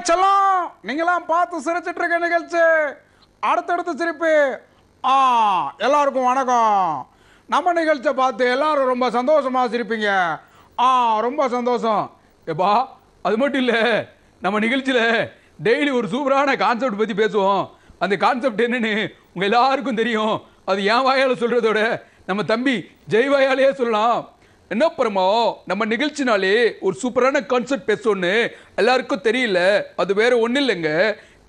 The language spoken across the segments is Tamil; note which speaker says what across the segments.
Speaker 1: செல்லம் நீங்களாம் பார்த்து சிரிச்சிட்டு இருக்க நிகழ்ச்சி அடுத்தடுத்து சிரிப்பு. எல்லாருக்கும் வணக்கம். நம்ம நிகழ்ச்சியை பார்த்து எல்லாரும் ரொம்ப சந்தோஷமாக சிரிப்பீங்க. ரொம்ப சந்தோஷம். ஏப்பா அது மட்டும் இல்லை, நம்ம நிகழ்ச்சியில் டெய்லி ஒரு சூப்பரான கான்செப்ட் பற்றி பேசுவோம். அந்த கான்செப்ட் என்னன்னு உங்கள் எல்லாருக்கும் தெரியும். அது என் வாயால் சொல்கிறதோட நம்ம தம்பி ஜெய் வாயாலேயே சொல்லலாம். என்ன பரமோ, நம்ம நிகழ்ச்சினாலே ஒரு சூப்பரான கான்செப்ட் பேசணும்னு எல்லாருக்கும் தெரியல. அது வேற ஒன்றும் இல்லைங்க,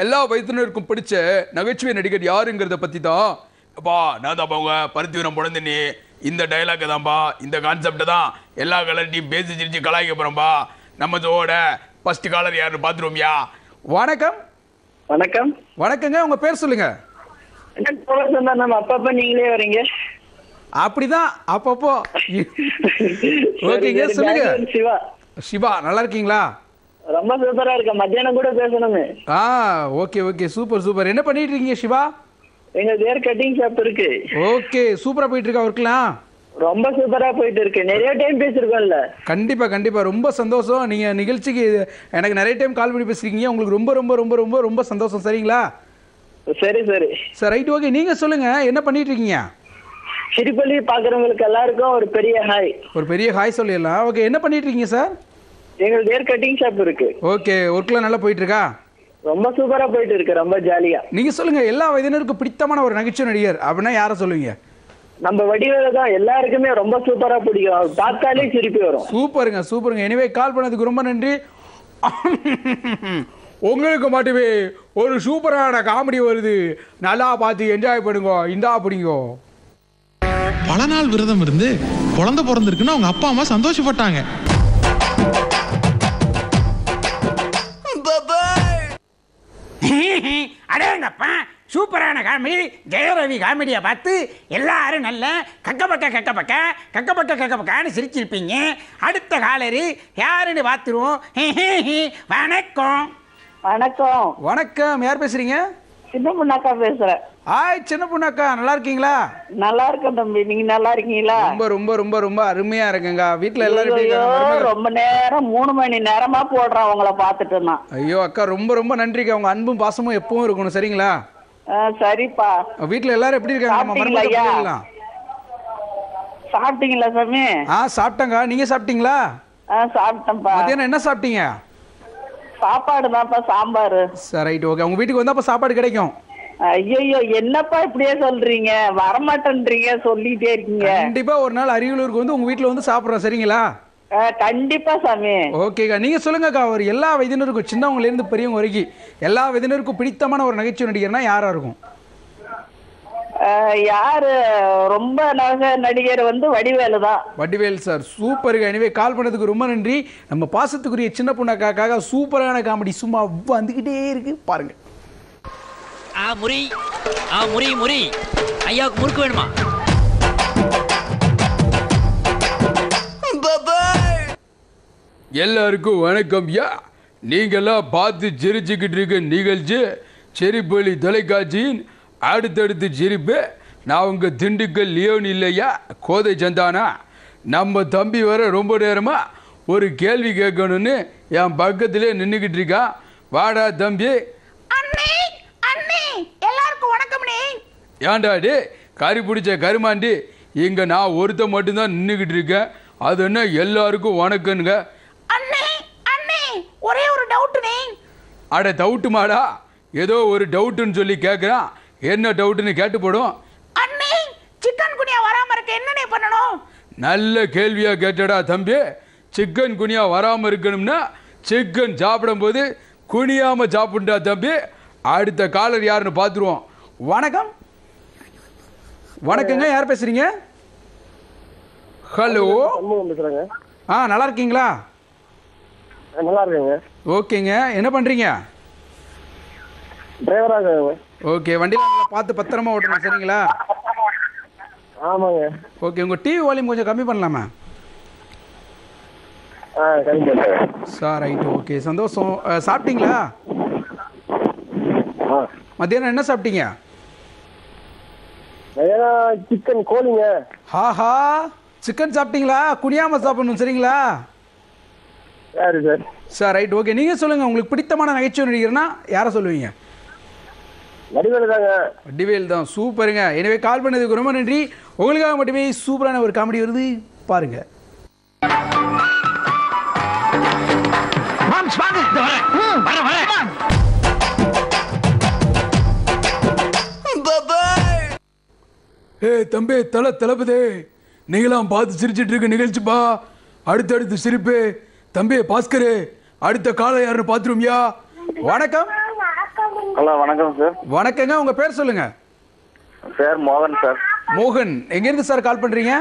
Speaker 1: எல்லா வயதினருக்கும் பிடிச்ச நகைச்சுவை நடிகர் யாருங்கிறத பற்றி தான். அப்பா நான் தான் போங்க பருத்திவரம் பிறந்தனி, இந்த டைலாக் தான்ப்பா, இந்த கான்செப்ட் தான் எல்லா கலர்ட்டையும் பேசி சிரிச்சு கலாய்க்க போகிறோம்ப்பா. நம்ம இதோட ஃபர்ஸ்ட் காலர் யாருன்னு பார்த்துருவோம்யா. வணக்கம்.
Speaker 2: வணக்கம்.
Speaker 1: வணக்கங்க, உங்க பேர் சொல்லுங்க.
Speaker 2: அப்பப்ப நீங்களே வரீங்க.
Speaker 1: அப்படிதான் அப்பப்போ. ஓகேங்க, சொல்லுங்க.
Speaker 2: சிவா.
Speaker 1: சிவா நல்லா இருக்கீங்களா?
Speaker 2: ரொம்ப சூப்பரா இருக்க. மத்தியானம் கூட பேசணுமே.
Speaker 1: Okay okay, super super. என்ன பண்ணிட்டு இருக்கீங்க சிவா?
Speaker 2: எங்க ஹேர் கட்டிங் ஷாப் இருக்கு.
Speaker 1: ஓகே, சூப்பரா போயிட்டு இருக்கா ஒர்க்லாம்?
Speaker 2: ரொம்ப சூப்பரா போயிட்டு இருக்கு. நிறைய டைம் பேசிருக்கோம்ல.
Speaker 1: கண்டிப்பா கண்டிப்பா, ரொம்ப சந்தோஷம். நீங்க நிகழ்ச்சிக்கு எனக்கு நிறைய டைம் கால் பண்ணி பேசுறீங்க. உங்களுக்கு ரொம்ப ரொம்ப ரொம்ப ரொம்ப ரொம்ப சந்தோஷம். சரிங்களா?
Speaker 2: சரி சரி
Speaker 1: சார், ரைட். ஓகே, நீங்க சொல்லுங்க, என்ன பண்ணிட்டு இருக்கீங்க?
Speaker 2: சிரிப்பள்ளி பாக்குறவங்களுக்கு எல்லாருக்கும் ஒரு பெரிய ஹாய்.
Speaker 1: ஒரு பெரிய ஹாய் சொல்லிடலாம். ஓகே, என்ன பண்ணிட்டு இருக்கீங்க சார்?
Speaker 2: எங்களுக்கு ஹேர் கட்டிங் ஷாப் இருக்கு.
Speaker 1: ஓகே, ஒர்க்லாம் நல்லா போயிட்டு இருக்கா?
Speaker 2: ரொம்ப சூப்பரா போயிட்டு இருக்கு, ரொம்ப ஜாலியா.
Speaker 1: நீங்க சொல்லுங்க, எல்லா வயதினருக்கும் பிடித்தமான ஒரு நகைச்சுவை நடிகர் அப்படின்னா யாரை சொல்லுவீங்க?
Speaker 2: நம்ம வடிவேலு தான். எல்லாருக்குமே ரொம்ப சூப்பரா பிடிக்கும், பார்த்தாலே சிரிப்பு வரும்.
Speaker 1: சூப்பருங்க சூப்பருங்க. எனிவே, கால் பண்ணதுக்கு ரொம்ப நன்றி. உங்களுக்கு மட்டுமே ஒரு சூப்பரான காமெடி வருது, நல்லா பார்த்து என்ஜாய் பண்ணுங்க. இந்தா அப்படிங்கோ.
Speaker 3: பல நாள் விரதம் இருந்து குழந்தை பிறந்திருக்குன்னு அவங்க அப்பா அம்மா சந்தோஷப்பட்டாங்க.
Speaker 4: அடேங்கப்பா, சூப்பரான காமெடி. ஜெயரவி காமெடியை பார்த்து எல்லாரும் நல்ல கக்கப்பக்க கக்கப்பக்க கக்கப்பக்க கக்கப்பக்கான்னு சிரிச்சிருப்பீங்க. அடுத்த காலரு யாருன்னு பார்த்துருவோம். வணக்கம்.
Speaker 2: வணக்கம்.
Speaker 1: வணக்கம், யார் பேசுறீங்க?
Speaker 2: சின்ன பொண்ணாக்கா பேசுறேன்.
Speaker 1: சின்ன பொண்ணாக்கா, நல்லா இருக்கீங்களா?
Speaker 2: நல்லா இருக்கேன் தம்பி, நீங்க நல்லா இருக்கீங்களா?
Speaker 1: ரொம்ப ரொம்ப ரொம்ப ரொம்ப அருமையா இருக்குங்க. வீட்டுல எல்லாரும்
Speaker 2: ரொம்ப நேரம் 3 மணி நேரமா போடுறேன் உங்களை பார்த்துட்டு நான்.
Speaker 1: ஐயோ அக்கா, ரொம்ப ரொம்ப நன்றிக்கா. உங்க அன்பும் பாசமும் எப்பவும் இருக்கணும். சரிங்களா?
Speaker 2: சரிப்பா.
Speaker 1: வீட்டுல எல்லாரும் எப்படி இருக்காங்க?
Speaker 2: சாப்பிட்டீங்களா சாமி?
Speaker 1: சாப்பிட்டேங்க. நீங்க சாப்பிட்டீங்களா?
Speaker 2: சாப்பிட்டேன்ப்பா.
Speaker 1: மத்தியானம் என்ன சாப்பிட்டீங்க?
Speaker 2: சாப்பாடு தான்ப்பா, சாம்பார்.
Speaker 1: சரி, ரைட். ஓகே, உங்க வீட்டுக்கு வந்தா அப்ப சாப்பாடு கிடைக்கும்.
Speaker 2: ஐயோ, என்னப்பா இப்படியே சொல்றீங்க, வரமாட்டேன்றீங்க, சொல்லிட்டே இருக்கீங்க.
Speaker 1: கண்டிப்பா ஒரு நாள் அரியலூருக்கு வந்து உங்க வீட்டுல வந்து சாப்பிடுறோம். சரிங்களா?
Speaker 2: கண்டிப்பா சாமி.
Speaker 1: ஓகேக்கா, நீங்க சொல்லுங்கக்கா. ஒரு எல்லா வயதினருக்கும், சின்னவங்கல இருந்து பெரியவங்க வரைக்கும் எல்லா வயதினருக்கும் பிடித்தமான ஒரு நகைச்சுவை நடிகர்னா யாரா இருக்கும்?
Speaker 2: யாரு ரொம்ப நடிகர் வந்து வடிவேலு தான்.
Speaker 1: வடிவேல் சார், சூப்பருங்க. எனவே கால் பண்ணதுக்கு ரொம்ப நன்றி. நம்ம பாசத்துக்குரிய சின்ன பொண்ணாக்காக சூப்பரான காமெடி சும்மா வந்துகிட்டே இருக்கு பாருங்க.
Speaker 5: முறி முறி முறி ஐயாவுக்கு முறுக்கு வேணுமா?
Speaker 1: எல்லாருக்கும் வணக்கம். நீங்கெல்லாம் பார்த்து சிரிச்சுக்கிட்டு இருக்க நிகழ்ச்சி சிரிப்பொலி தொலைக்காட்சியின் அடுத்தடுத்து சிரிப்பு. நான் உங்க திண்டுக்கல் லியோன் இல்லையா, கோதை சந்தானா. நம்ம தம்பி வர ரொம்ப நேரமா ஒரு கேள்வி கேட்கணும்னு என் பக்கத்திலே நின்றுக்கிட்டு இருக்கான். வாடா தம்பி.
Speaker 4: எல்லாருக்கும் வணக்கம்.
Speaker 1: ஏண்டாடி கறி பிடிச்ச கருமாண்டி, இங்க நான் ஒருத்த மட்டும்தான் நின்றுக்கிட்டு இருக்கேன். அது என்ன எல்லாருக்கும் வணக்கம்ங்க?
Speaker 4: ஒரே ஒரு டவுட்.
Speaker 1: அட டவுட்டு மாடா, ஏதோ ஒரு டவுட்டுன்னு சொல்லி கேட்குறான். என்ன டவுட்டுன்னு கேட்டு போடும்.
Speaker 4: சிக்கன் குனியா வராம இருக்க என்ன பண்ணணும்?
Speaker 1: நல்ல கேள்வியா கேட்டடா தம்பி. சிக்கன் குனியா வராம இருக்கணும்னா சிக்கன் சாப்பிடும் போது குனியாம சாப்பிடுடா தம்பி. அடுத்த காலர் யாருன்னு பார்த்துருவோம். வணக்கம். வணக்கங்க, யார் பேசுறீங்க? ஹலோ. நல்லா இருக்கீங்களா?
Speaker 2: நல்லா இருக்கேங்க.
Speaker 1: ஓகேங்க, என்ன பண்றீங்க?
Speaker 2: டிரைவராக.
Speaker 1: ஓகே, வண்டியில நல்லா பார்த்து பத்திரமா ஓட்டணும். சரிங்களா?
Speaker 2: ஆமாங்க.
Speaker 1: ஓகே, உங்க டிவி வால்யூம் கொஞ்சம் கம்மி பண்ணலாமா? Sir, right. ஓகே, சந்தோஷம். சாப்பிட்டீங்களா? மத்தியானம் என்ன சாப்பிட்டீங்க?
Speaker 2: சிக்கன் கோழிங்க.
Speaker 1: சிக்கன் சாப்பிட்டீங்களா? குனியாம சாப்பிடணும். சரிங்களா?
Speaker 2: சரி சார்.
Speaker 1: Sir right okay. நீங்கள் சொல்லுங்கள், உங்களுக்கு பிடித்தமான நகைச்சுவை நடிகர்னா யாரை சொல்லுவீங்க?
Speaker 2: வடிவேலு தாங்க.
Speaker 1: வடிவேல் தான். சூப்பருங்க. எனவே கால் பண்ணதுக்கு ரொம்ப நன்றி. உங்களுக்காக மட்டுமே சூப்பரான ஒரு காமெடி வருது, பாருங்க. தம்பி தளபதி, நீங்களாம் பார்த்து சிரிச்சிட்டு இருக்க நிகழ்ச்சிப்பா. அடுத்தடுத்து சிரிப்பு. தம்பி பாஸ்கர், அடுத்த காலம் யாருன்னு பாத்துருமியா? வணக்கம்.
Speaker 2: ஹலோ வணக்கம் சார்.
Speaker 1: வணக்கங்க. உங்க பேர் சொல்லுங்க.
Speaker 2: சார் மோகன் சார்.
Speaker 1: மோகன், எங்க இருந்து சார் கால் பண்றீங்க?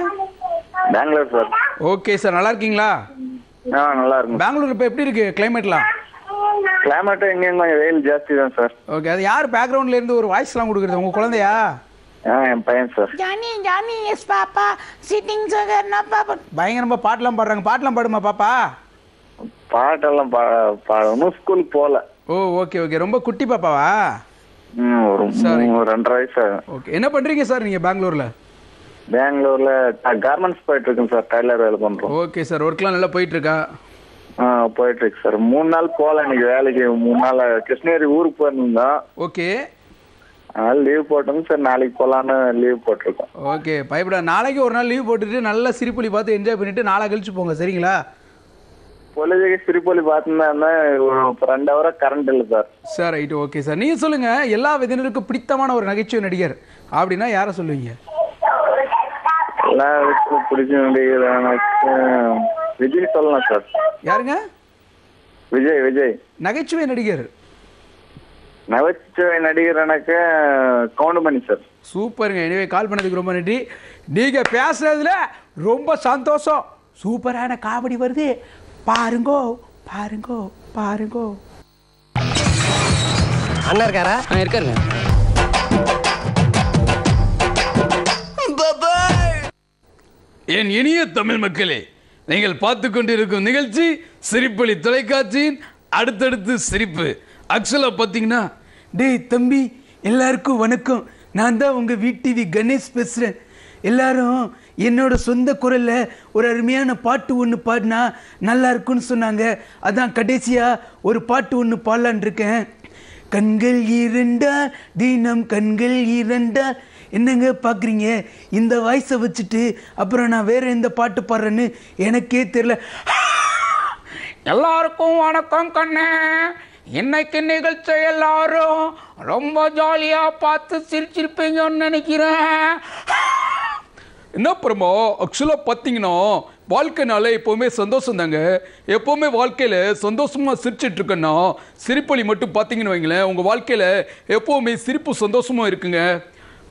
Speaker 2: பெங்களூர் சார்.
Speaker 1: ஓகே சார், நல்லா இருக்கீங்களா?
Speaker 2: நல்லா இருக்கும்.
Speaker 1: பெங்களூர் இப்போ எப்படி இருக்கு கிளைமேட்லாம்?
Speaker 2: கிளைமேட் எங்கேயும் கொஞ்சம் வெயில் ஜாஸ்தி தான் சார்.
Speaker 1: ஓகே. அது யார் பேக்ரவுண்ட்ல இருந்து ஒரு வாய்ஸ்லாம் கொடுக்குறது? உங்க குழந்தையா?
Speaker 2: என் பையன் sir.
Speaker 4: Johny Johny yes papa சிட்டிங் சகர் நா பாப்பா.
Speaker 1: பயங்கரமா பாட்டெல்லாம் பாடுறாங்க. பாட்டெல்லாம் பாடுமா பாப்பா?
Speaker 2: பாட்டெல்லாம் பாடணும். ஸ்கூலுக்கு போகல.
Speaker 1: ஓ ஓகே ஓகே. ரொம்ப குட்டி பாப்பாவா?
Speaker 2: ஒரு 2.5 வயசு.
Speaker 1: ஓகே. என்ன பண்றீங்க சார் நீங்க பெங்களூர்ல?
Speaker 2: பெங்களூர்ல கார்மெண்ட்ஸ் போயிட்டு இருக்கேன் சார். டைலர் வேலை பண்றோம்.
Speaker 1: Okay sir. ஒர்க்லாம் நல்லா போயிட்டு இருக்கா?
Speaker 2: போயிட்டு இருக்கு சார். 3 நாள் போகல இன்னைக்கு வேலைக்கு. 3 நாள் கிருஷ்ணகிரி ஊருக்கு போயிருந்தோம்.
Speaker 1: ஓகே.
Speaker 2: லீவ் போட்டோம் சார். நாளைக்கு போலான்னு லீவ் போட்டிருக்கோம்.
Speaker 1: ஓகே. பயப்பட, நாளைக்கு ஒரு நாள் லீவ் போட்டுட்டு நல்லா சிரிப்புலி பார்த்து என்ஜாய் பண்ணிட்டு நாளை கழிச்சு போங்க, சரிங்களா?
Speaker 2: பொழுதுக்கு சிரிப்பொலி பார்த்துருந்தா ஒரு 2 ஹவரா கரண்ட் இல்லை sir.
Speaker 1: Sir right okay sir. நீங்கள் சொல்லுங்க, எல்லா விதனருக்கும் பிடித்தமான ஒரு நகைச்சுவை நடிகர் அப்படின்னா யாரை சொல்லுவீங்க?
Speaker 2: எல்லா விஷயமும் பிடிச்ச நடிகர் எனக்கு விஜய் சொல்லலாம் சார்.
Speaker 1: யாருங்க?
Speaker 2: விஜய்.
Speaker 1: நகைச்சுவை நடிகர்.
Speaker 2: நகைச்சுவை நடிகர் எனக்கு கவுண்டமணி சார்.
Speaker 1: சூப்பருங்க. எனவே கால் பண்ணதுக்கு ரொம்ப நன்றி. நீங்கள் பேசுறதுல ரொம்ப சந்தோஷம். சூப்பரான காமெடி வருது, பாருங்கோ பாருங்கோ பாருங்கோ.
Speaker 6: அண்ணா இருக்காரா?
Speaker 5: இருக்காருங்க.
Speaker 1: என் இனிய தமிழ் மக்களே, நீங்கள் பார்த்து கொண்டிருக்கும் நிகழ்ச்சி சிரிப்பொலி தொலைக்காட்சியின் அடுத்தடுத்து சிரிப்பு. ஆக்சுவலாக பார்த்தீங்கன்னா, டேய் தம்பி எல்லாருக்கும் வணக்கம். நான் தான் உங்கள் VTV கணேஷ் பேசுகிறேன். எல்லாரும் என்னோட சொந்த குரலில் ஒரு அருமையான பாட்டு ஒன்று பாடினா நல்லா இருக்குன்னு சொன்னாங்க. அதான் கடைசியாக ஒரு பாட்டு ஒன்று பாடலான் இருக்கேன். கண்கள் இரண்டால் தினம் கண்கள் இரண்டால். என்னங்க பார்க்குறீங்க? இந்த வாய்ஸை வச்சுட்டு அப்புறம் நான் வேற எந்த பாட்டு பாடுறேன்னு எனக்கே தெரியல. எல்லாருக்கும் வணக்கம் கண்ணே. இன்னைக்கு நிகழ்ச்சி எல்லாரும் ரொம்ப ஜாலியாக பார்த்து சிரிச்சிருப்பீங்கன்னு நினைக்கிறேன். என்ன அப்புறமா ஆக்சுவலாக பார்த்தீங்கன்னா, வாழ்க்கைனால எப்போவுமே சந்தோஷம் தாங்க. எப்போவுமே வாழ்க்கையில் சந்தோஷமாக சிரிச்சிட்ருக்கேன்னா சிரிப்பொலி மட்டும் பார்த்தீங்கன்னு வைங்களேன், உங்கள் வாழ்க்கையில் எப்போவுமே சிரிப்பு சந்தோஷமாக இருக்குங்க.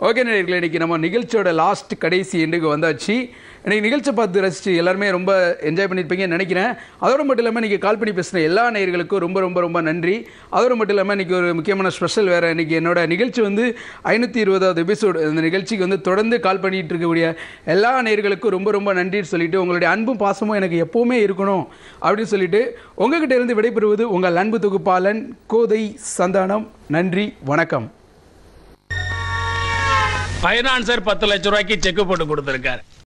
Speaker 1: ஓகே நேயர்களே, இன்றைக்கி நம்ம நிகழ்ச்சியோட லாஸ்ட் கடைசி எண்டுக்கு வந்தாச்சு. இன்றைக்கி நிகழ்ச்சி பார்த்து ரசித்து எல்லாருமே ரொம்ப என்ஜாய் பண்ணியிருப்பீங்கன்னு நினைக்கிறேன். அதோடு மட்டும் இல்லாமல் இன்றைக்கி கால் பண்ணி பேசின எல்லா நேயர்களுக்கும் ரொம்ப ரொம்ப ரொம்ப நன்றி. அதோடு மட்டும் இல்லாமல் இன்றைக்கி ஒரு முக்கியமான ஸ்பெஷல் வேறு. இன்றைக்கி என்னோட நிகழ்ச்சி வந்து 520வது எபிசோடு. அந்த நிகழ்ச்சிக்கு வந்து தொடர்ந்து கால் பண்ணிகிட்டு இருக்கக்கூடிய எல்லா நேயர்களுக்கும் ரொம்ப ரொம்ப நன்றின்னு சொல்லிவிட்டு, உங்களுடைய அன்பும் பாசமும் எனக்கு எப்போவுமே இருக்கணும் அப்படின்னு சொல்லிட்டு உங்கள்கிட்ட இருந்து விடைபெறுவது உங்கள் அன்பு தொகுப்பாளன் கோதை சந்தானம். நன்றி, வணக்கம்.
Speaker 7: ஃபைனான்சர் 10 லட்சம் ரூபாய்க்கு செக் போட்டு கொடுத்துருக்காரு.